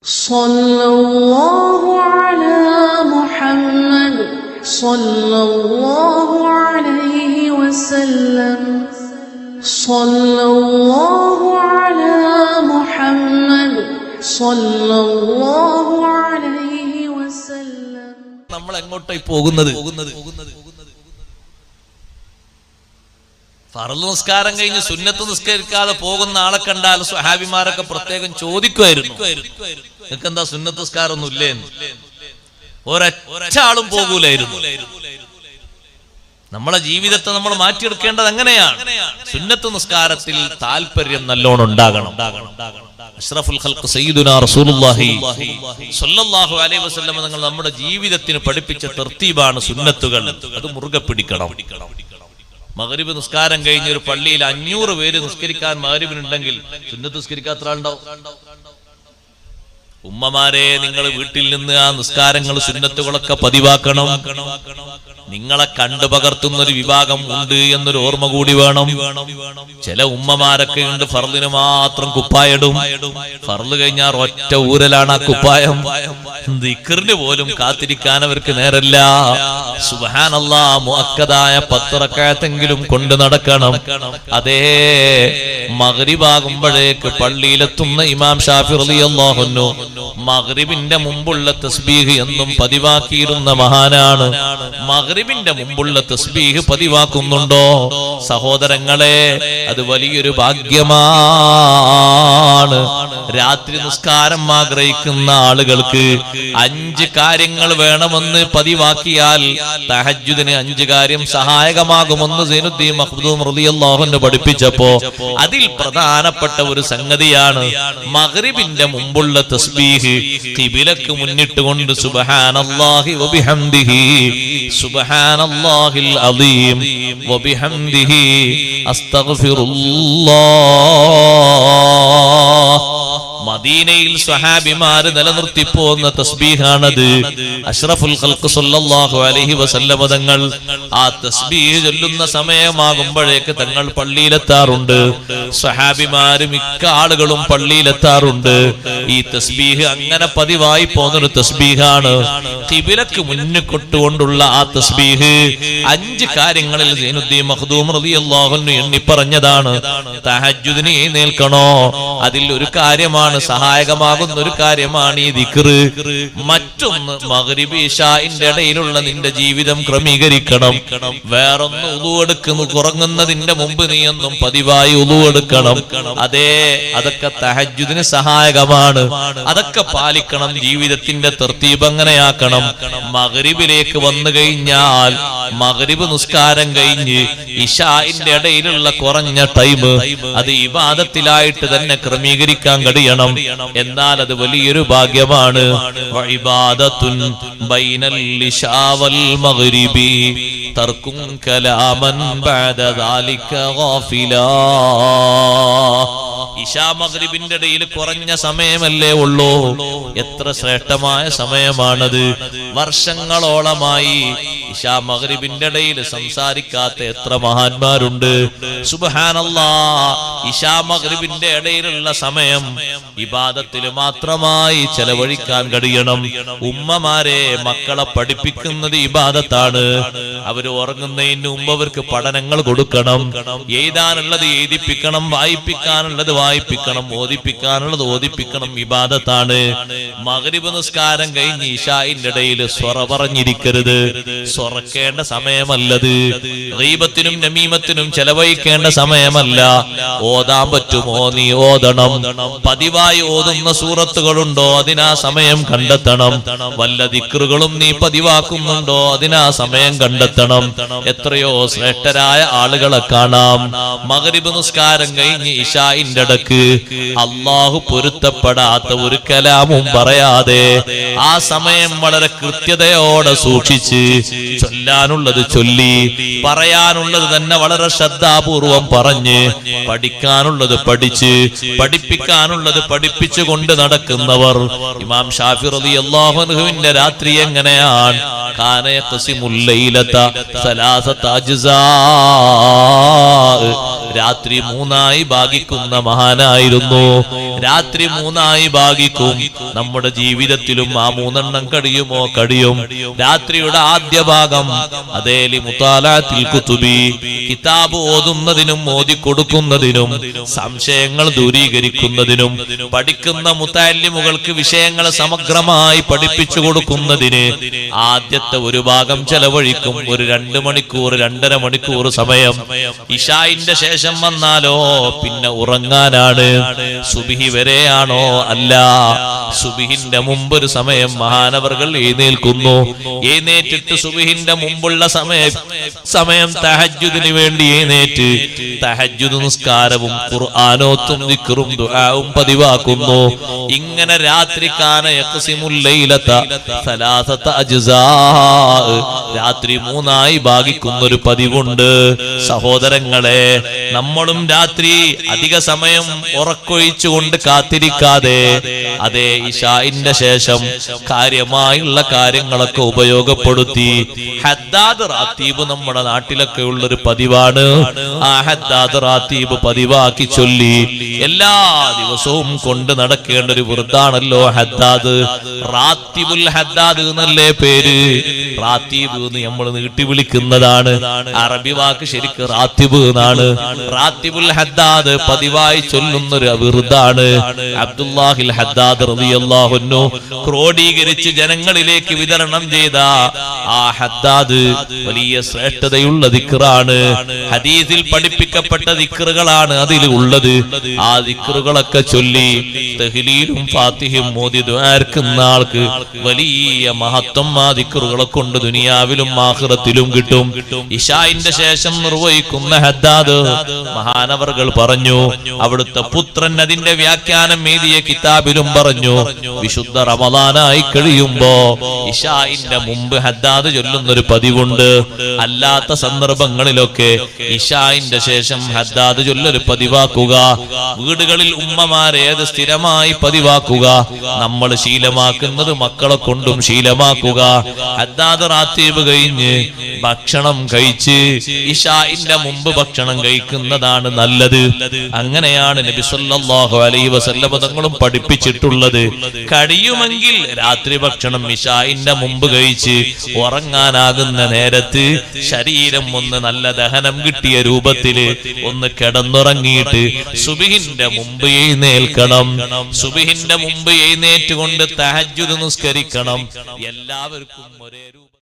സല്ലല്ലാഹു അലാ മുഹമ്മദ് സല്ലല്ലാഹു അലൈഹി വസല്ലം. സല്ലല്ലാഹു അലാ മുഹമ്മദ് സല്ലല്ലാഹു അലൈഹി വസല്ലം. നമ്മൾ എങ്ങോട്ടായി പോകുന്നത്? ഫർള് നിസ്കാരം കഴിഞ്ഞ് സുന്നത്ത് നിസ്കരിക്കാതെ പോകുന്ന ആളെ കണ്ടാൽ സ്വഹാബിമാരൊക്കെ പ്രത്യേകം ചോദിക്കുമായിരുന്നു, നിങ്ങൾക്ക് എന്താ സുന്നത്ത് നിസ്കാരം ഒന്നും ഇല്ലേ? ഒരൊറ്റ ആളും പോകൂലായിരുന്നു. നമ്മളെ ജീവിതത്തെ നമ്മൾ മാറ്റിയെടുക്കേണ്ടത് അങ്ങനെയാണ്. സുന്നത്ത് നിസ്കാരത്തിൽ താല്പര്യം നല്ലോണം ഉണ്ടാകണം. അഷ്റഫുൽ ഖൽഖ് സയ്യിദുനാ റസൂലുള്ളാഹി സ്വല്ലല്ലാഹു അലൈഹി വസല്ലം തങ്ങൾ നമ്മുടെ ജീവിതത്തിന് പഠിപ്പിച്ച തർത്തീബാണ് സുന്നത്തുകൾ. അത് മുറുകെ പിടിക്കണം. മഗ്രിബ് നിസ്കാരം കഴിഞ്ഞ ഒരു പള്ളിയിൽ 500 പേര് നിസ്കരിക്കാൻ മഗ്രിബിനുണ്ടെങ്കിൽ സുന്നത്ത് നിസ്കരിക്കാത്ത ആളുണ്ടാവും? ഉമ്മമാരെ, നിങ്ങൾ വീട്ടിൽ നിന്ന് ആ നിസ്കാരങ്ങൾ സുന്നത്തുകളൊക്കെ പതിവാക്കണം. നിങ്ങളെ കണ്ടു പകർത്തുന്ന ഒരു വിഭാഗം ഉണ്ട് എന്നൊരു ഓർമ്മ കൂടി വേണം. ചില ഉമ്മമാരൊക്കെ ഉണ്ട് ഫർളിന് മാത്രം കുപ്പായിടും. ഫർള് കഴിഞ്ഞാൽ ഒറ്റ ഊരലാണ് ആ കുപ്പായം. ദിക്റിന് പോലും കാത്തിരിക്കാൻ അവർക്ക് നേരല്ല. സുബ്ഹാനല്ലാഹ്, മുഅക്കദായ 10 റക്അത്തെങ്കിലും കൊണ്ട് നടക്കണം. അതേ മഗ്രിബാകുമ്പോഴേക്ക് പള്ളിയിലെത്തുന്ന ഇമാം ഷാഫി റളിയല്ലാഹു അൻഹു മഗ്രിബിന്റെ മുമ്പുള്ള തസ്ബീഹ് എന്നും പതിവാക്കിയിരുന്ന മഹാനാണ്. മഗ്രിബിന്റെ മുമ്പുള്ള തസ്ബീഹ് പതിവാക്കുന്നുണ്ടോ സഹോദരങ്ങളെ? അത് വലിയൊരു ഭാഗ്യമാണ്. രാത്രി നിസ്കാരം ആഗ്രഹിക്കുന്ന ആളുകൾക്ക് 5 കാര്യങ്ങൾ വേണമെന്ന് പതിവാക്കിയാൽ തഹജ്ജുദിന് 5 കാര്യം സഹായകമാകുമെന്ന് സൈനുദ്ദീൻ മഖ്ദൂം റളിയല്ലാഹു അൻഹു പഠിപ്പിച്ചപ്പോ അതിൽ പ്രധാനപ്പെട്ട ഒരു സംഗതിയാണ് മഗ്രിബിന്റെ മുമ്പുള്ള തസ്ബീഹ്. ഖിബിലക്ക് മുന്നിട്ടുകൊണ്ട് സുബ്ഹാനല്ലാഹി വബിഹംദിഹി സുബ്ഹാനല്ലാഹിൽ അദീം വബിഹംദിഹി അസ്തഗ്ഫിറുല്ലാഹ്. മദീനയിൽ സ്വഹാബിമാര് നിലനിർത്തി പോകുന്ന തസ്ബീഹാണത്. അഷ്റഫുൽ ഖൽഖ് സല്ലല്ലാഹു അലൈഹി വസല്ലം തങ്ങൾ ആ തസ്ബീഹ് ചൊല്ലുന്ന സമയമാകുമ്പോഴേക്ക് തങ്ങൾ പള്ളിയിലെത്താറുണ്ട്. സ്വഹാബിമാര് മിക്ക ആളുകളും പള്ളിയിലെത്താറുണ്ട്. ഈ തസ്ബീഹ് അങ്ങനെ പതിവായി പോകുന്നൊരു തസ്ബീഹാണ്. ഖിബിലക്ക് മുന്നിക്കൊണ്ടുകൊണ്ടുള്ള ആ തസ്ബീഹ് 5 കാര്യങ്ങളിൽ സൈനുദ്ദീൻ മഖ്ദൂം റളിയല്ലാഹു അൻഹു എണ്ണി പറഞ്ഞതാണ്. തഹജ്ജുദിന് എഴുന്നേൽക്കണോ, അതിൽ ഒരു കാര്യമാണ്, സഹായകമാകുന്ന ഒരു കാര്യമാണ് ഈ ദിക്ർ. മറ്റൊന്ന് മഗ്രിബ് ഇശാഇന്റെ ഇടയിലുള്ള നിന്റെ ജീവിതം ക്രമീകരിക്കണം. വേറൊന്ന് ഉളു എടുക്കുന്നു, ഉറങ്ങുന്നതിന്റെ മുമ്പ് നീ ഒന്നും പതിവായി ഉളു എടുക്കണം. അതേ, അതൊക്കെ തഹജ്ജുദിന് സഹായകമാണ്. അതൊക്കെ പാലിക്കണം. ജീവിതത്തിന്റെ തർത്തീബ് അങ്ങനെയാക്കണം. മഗ്രിബിലേക്ക് വന്നു കഴിഞ്ഞാൽ മഗ്രിബ് നിസ്കാരം കഴിഞ്ഞ് ഇശാഇന്റെ ഇടയിലുള്ള കുറഞ്ഞ ടൈം അത് ഇബാദത്തിലായിട്ട് തന്നെ ക്രമീകരിക്കാൻ കഴിയണം. എന്നാൽ അത് വലിയൊരു ഭാഗ്യമാണ്. വഇബാദത്തുൻ ബൈനൽ ഇശാ വൽ മഗ്രിബി തർകുൻ കലാമൻ ബഅദ ദാലിക ഗാഫിലാ. ഇശാ മഗ്രിബിന്റെ ഇടയിൽ കുറഞ്ഞ സമയമല്ലേ ഉള്ളൂ. എത്ര ശ്രേഷ്ഠമായ സമയമാണത്. വർഷങ്ങളോളമായി ഇശാ മഗ്രിബിന്റെ ഇടയിൽ സംസാരിക്കാത്ത എത്ര മഹാന്മാരുണ്ട്. സുബ്ഹാനല്ലാഹ്, ഇശാ മഗ്രിബിന്റെ ഇടയിലുള്ള സമയം ഇബാദത്തിൽ മാത്രമായി ചെലവഴിക്കാൻ കഴിയണം. ഉമ്മമാരെ, മക്കളെ പഠിപ്പിക്കുന്നത് ഇബാദത്താണ്. അവര് ഉറങ്ങുന്നതിന് മുമ്പ് അവർക്ക് പഠനങ്ങൾ കൊടുക്കണം. എഴുതാനുള്ളത് എഴുതിപ്പിക്കണം, വായിപ്പിക്കാനുള്ളത് വായിപ്പിക്കണം, ഓതിപ്പിക്കാനുള്ളത് ഓതിപ്പിക്കണം. ഇബാദത്താണ്. മഗ്രിബ് നിസ്കാരം കഴിഞ്ഞ് ഇശാഇന്റെ ഇടയിൽ സ്വറ പറഞ്ഞിരിക്കരുത്. സ്വറക്കേണ്ട സമയമല്ലത്. ഗീബത്തിനും നമീമത്തിനും ചെലവഴിക്കേണ്ട സമയമല്ല. ഓതാൻ പറ്റുമോ നീ ഓതണം. പതിവായി ഓതുന്ന സൂറത്തുകളുണ്ടോ, അതിനാ സമയം കണ്ടെത്തണം. വല്ല ദിക്റുകളും നീ പതിവാക്കുന്നുണ്ടോ, അതിനാ സമയം കണ്ടെത്തണം. എത്രയോ ശ്രേഷ്ഠരായ ആളുകളെ കാണാം മഗ്രിബ് നിസ്കാരം കഴിഞ്ഞ് ഇശാഇന്റെ ഇടക്ക് അല്ലാഹു പൊരുത്തപ്പെടാത്ത ഒരു കലാമും പറയാതെ ആ സമയം വളരെ കൃത്യതയോടെ സൂക്ഷിച്ച് ചൊല്ലാനുള്ളത് ചൊല്ലി, പറയാനുള്ളത് തന്നെ വളരെ ശ്രദ്ധാപൂർവം പറഞ്ഞ്, പഠിക്കാനുള്ളത് പഠിച്ച്, പഠിപ്പിക്കാനുള്ളത് പഠിപ്പിച്ചു കൊണ്ട് നടക്കുന്നവർ. ഇമാം ഷാഫി റളിയല്ലാഹു അൻഹുവിന്റെ രാത്രി എങ്ങനെയാണ്? കാന യഖ്സിമുൽ ലൈലത സലാസത അജ്സാ, രാത്രി 3 ഭാഗിക്കുന്ന മഹാനായിരുന്നു. രാത്രി 3 ഭാഗിക്കും. നമ്മുടെ ജീവിതത്തിലും ആ 3 കഴിയുമോ? കഴിയും. രാത്രിയുടെ ആദ്യ ഭാഗം അതേ ലിമുതാലാത്തിൽ കുതുബി, കിതാബ് ഓതുന്നതിനും ഓതിക്കൊടുക്കുന്നതിനും സംശയങ്ങൾ ദൂരീകരിക്കുന്നതിനും പഠിക്കുന്ന മുതഅല്ലിമുകൾക്ക് വിഷയങ്ങൾ സമഗ്രമായി പഠിപ്പിച്ചു കൊടുക്കുന്നതിന് ആദ്യത്തെ ഒരു ഭാഗം ചെലവഴിക്കും. ഒരു 2 മണിക്കൂർ 2.5 മണിക്കൂർ സമയം. ഇശാഇന്റെ ശേഷം വന്നാലോ പിന്നെ ഉറങ്ങാനാണ്. സുബ്ഹി വരെയാണോ? അല്ല, സുബ്ഹിന്റെ മുമ്പ് ഒരു സമയം മഹാനവറുകൾ എഴുന്നേൽക്കുന്നു. എഴുന്നേറ്റിട്ട് സുബ്ഹിന്റെ മുമ്പുള്ള സമയം തഹജ്ജുദിന് വേണ്ടി എഴുന്നേറ്റ് തഹജ്ജുദ് നിസ്കാരവും ഖുർആനോത്തും ദിക്റും ദുആവും പതിവാക്കുന്നു. ഇങ്ങനെ രാത്രി കാന യഖ്സിമുൽ ലൈലത സലാസത അജ്സാ, രാത്രി 3 ഭാഗിക്കുന്ന ഒരു പതിവുണ്ട്. സഹോദരങ്ങളെ, നമ്മളും രാത്രി അധിക സമയം ഉറക്കൊഴിച്ചുകൊണ്ട് കാത്തിരിക്കാതെ അതേ ഇശാഇന്റെ ശേഷം കാര്യമായുള്ള കാര്യങ്ങളൊക്കെ ഉപയോഗപ്പെടുത്തി ഹദ്ദാദ് റാത്തീബ് നമ്മുടെ നാട്ടിലൊക്കെ ഉള്ളൊരു പതിവാണ്. ആ ഹദ്ദാദ് റാത്തീബ് പതിവാക്കി ചൊല്ലി എല്ലാ ദിവസവും കൊണ്ട് നടക്കേണ്ട ഒരു വൃത്താണല്ലോ ഹദ്ദാദ്. റാത്തീബുൽ ഹദ്ദാദ് എന്നല്ലേ പേര്. റാത്തീബ് എന്ന് നമ്മൾ നീട്ടി വിളിക്കുന്നതാണ്. അറബി വാക്ക് ശരിക്ക് റാത്തീബ് എന്നാണ്. റാത്തീബുൽ ഹദ്ദാദ് പതിവായി ചൊല്ലുന്നൊരു വൃത്താണ്. അബ്ദുല്ലാഹിൽ ഹദ്ദാദ് റളിയല്ലാഹു അൻഹു ക്രോഡീകരിച്ച് ജനങ്ങളിലേക്ക് വിതരണം ചെയ്ത ആ ഹദ്ദാദ് വലിയ ശ്രേഷ്ഠതയുള്ള ദിക്റാണ്. ഹദീസിൽ പഠിപ്പിക്കപ്പെട്ട ദിക്റുകളാണ് അതിൽ ഉള്ളത്. ആ ദിക്റുകളൊക്കെ ചൊല്ലി തഹ്ലീലും ഫാത്തിഹയും മോദി ദുആർക്കുന്ന ആൾക്ക് വലിയ മഹത്വം ആ ദിക്റുകളെ കൊണ്ട് ദുനിയാവിലും ആഖിറത്തിലും കിട്ടും. ഇശാഇന്റെ ശേഷം നിർവഹിക്കുന്ന ഹദ്ദാദ് മഹാനവറുകൾ പറഞ്ഞു, അവിടുത്തെ പുത്രൻ അതിന്റെ വ്യാഖ്യാനം എഴുതിയ കിതാബിലും പറഞ്ഞു, വിശുദ്ധ റമദാനായി കഴിയുമ്പോ ഇശാഇന്റെ മുമ്പ് ഹദ്ദാദ് ചൊല്ലുന്നൊരു പതിവുണ്ട്. അല്ലാത്ത സന്ദർഭങ്ങളിലൊക്കെ ഇശാഇന്റെ ശേഷം ഹദ്ദാദ് ചൊല്ലൊരു പതിവാക്കുക. വീടുകളിൽ ഉമ്മമാരെ അത് സ്ഥിരമായി പതിവാക്കുക. നമ്മൾ ശീലമാക്കുന്നത് മക്കളെ കൊണ്ടും ശീലമാക്കുക. ഹദ്ദാദ് റാത്തീബ് കഴിഞ്ഞ് ഭക്ഷണം കഴിച്ച് ഇശാഇന്റെ മുമ്പ് ഭക്ഷണം കഴിക്കുന്നതാണ് നല്ലത്. അങ്ങനെയാണ് നബി സല്ലല്ലാഹു അലൈഹി വസല്ലം തങ്ങളും പഠിപ്പിച്ചിട്ടുള്ളത്. കഴിയുമെങ്കിൽ രാത്രി ഭക്ഷണം ഇശാഇന്റെ മുമ്പ് കഴിച്ച് ഉറങ്ങാനാകുന്ന നേരത്ത് ശരീരം ഒന്ന് നല്ല ദഹനം കിട്ടിയ രൂപത്തില് ഒന്ന് കിടന്നുറങ്ങിയിട്ട് സുബ്ഹിന്റെ മുമ്പ് എഴുന്നേൽക്കണം. സുബ്ഹിന്റെ മുമ്പ് എഴുന്നേറ്റുകൊണ്ട് തഹജ്ജുദ് നിസ്കരിക്കണം. എല്ലാവർക്കും ഒരേ